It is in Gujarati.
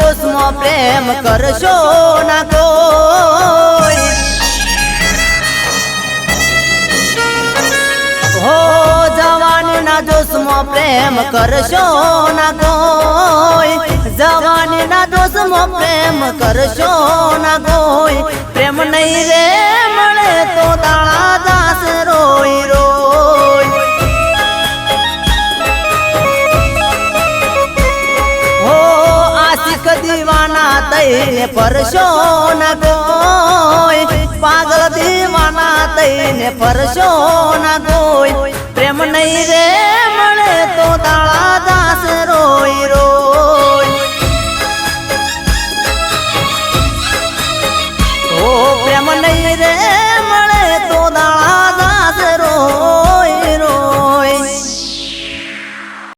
જોશમાં પ્રેમ કરશો ના કોઈ હો જવાનીના જોશમાં પ્રેમ કરશો ના કોઈ જવાનીના જોશમાં પ્રેમ કરશો ના કોઈ પ્રેમ નહીં રે મળે તો દાણા દાસ રોઈ રોઈ હો આશિક દીવાના તઈને પરશો ના કોઈ પાગલ દીવાના તઈને પરશો ના કોઈ પ્રેમ નહીં રે